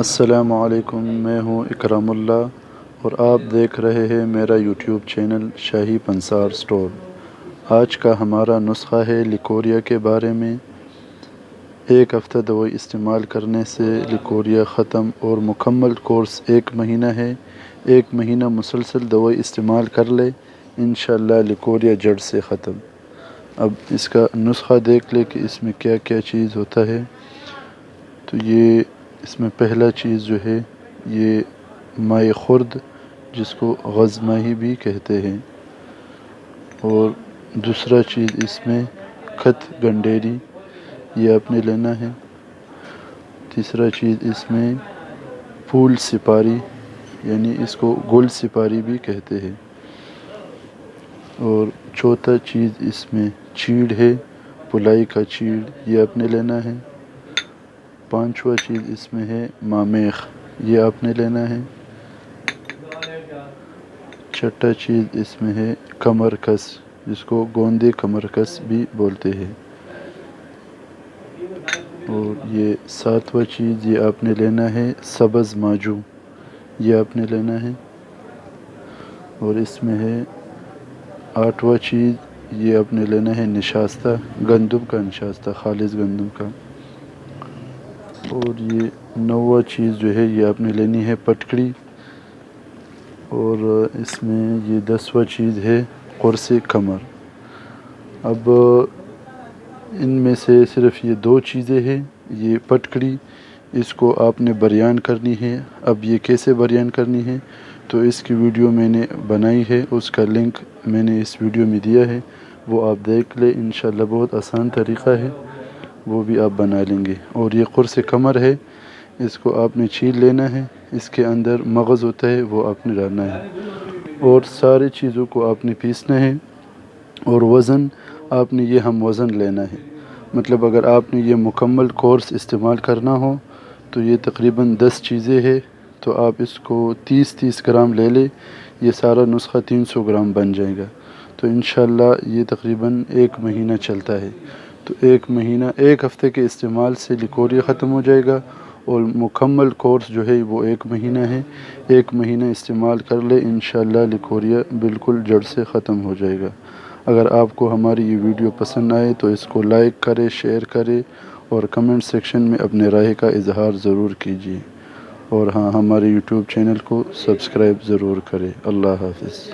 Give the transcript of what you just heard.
السلام علیکم، میں ہوں اکرام اللہ اور آپ دیکھ رہے ہیں میرا یوٹیوب چینل شاہی پنسار سٹور۔ آج کا ہمارا نسخہ ہے لیکوریا کے بارے میں۔ ایک ہفتہ دوائی استعمال کرنے سے لیکوریا ختم اور مکمل کورس 1 مہینہ ہے۔ 1 مہینہ مسلسل دوائی استعمال کر لے، انشاءاللہ لیکوریا جڑ سے ختم۔ اب اس کا نسخہ دیکھ لے کہ اس میں کیا کیا چیز ہوتا ہے۔ تو یہ اس میں پہلا چیز جو ہے یہ مائع خرد، جس کو غز ماہی بھی کہتے ہیں، اور دوسرا چیز اس میں کھت گنڈیری، یہ آپ نے لینا ہے۔ تیسرا چیز اس میں پھول سپاری، یعنی اس کو گل سپاری بھی کہتے ہیں، اور چوتھا چیز اس میں چیڑ ہے، پلائی کا چیڑ، یہ آپ نے لینا ہے۔ پانچواں چیز اس میں ہے مامیخ، یہ آپ نے لینا ہے۔ چھٹا چیز اس میں ہے کمر کس، جس کو گوندے کمر کس بھی بولتے ہیں، اور یہ ساتواں چیز یہ آپ نے لینا ہے سبز ماجو، یہ آپ نے لینا ہے۔ اور اس میں ہے آٹھواں چیز یہ آپ نے لینا ہے نشاستہ، گندم کا نشاستہ، خالص گندم کا۔ اور یہ نوواں چیز جو ہے یہ آپ نے لینی ہے پٹکڑی، اور اس میں یہ 10واں چیز ہے قرص کمر۔ اب ان میں سے صرف یہ 2 چیزیں ہیں۔ یہ پٹکڑی، اس کو آپ نے بریان کرنی ہے۔ اب یہ کیسے بریان کرنی ہے تو اس کی ویڈیو میں نے بنائی ہے، اس کا لنک میں نے اس ویڈیو میں دیا ہے، وہ آپ دیکھ لیں، انشاءاللہ بہت آسان طریقہ ہے، وہ بھی آپ بنا لیں گے۔ اور یہ قرص کمر ہے، اس کو آپ نے چھیل لینا ہے، اس کے اندر مغز ہوتا ہے، وہ آپ نے ڈالنا ہے، اور ساری چیزوں کو آپ نے پیسنا ہے۔ اور وزن آپ نے یہ ہم وزن لینا ہے، مطلب اگر آپ نے یہ مکمل کورس استعمال کرنا ہو تو یہ تقریباً 10 چیزیں ہیں، تو آپ اس کو 30 گرام لے لیں، یہ سارا نسخہ 300 گرام بن جائے گا، تو انشاءاللہ یہ تقریباً 1 مہینہ چلتا ہے۔ تو 1 مہینہ، 1 ہفتے کے استعمال سے لیکوریا ختم ہو جائے گا، اور مکمل کورس جو ہے وہ 1 مہینہ ہے۔ 1 مہینہ استعمال کر لے، انشاءاللہ لیکوریا بالکل جڑ سے ختم ہو جائے گا۔ اگر آپ کو ہماری یہ ویڈیو پسند آئے تو اس کو لائک کرے، شیئر کرے، اور کمنٹ سیکشن میں اپنے رائے کا اظہار ضرور کیجیے، اور ہاں، ہمارے یوٹیوب چینل کو سبسکرائب ضرور کرے۔ اللہ حافظ۔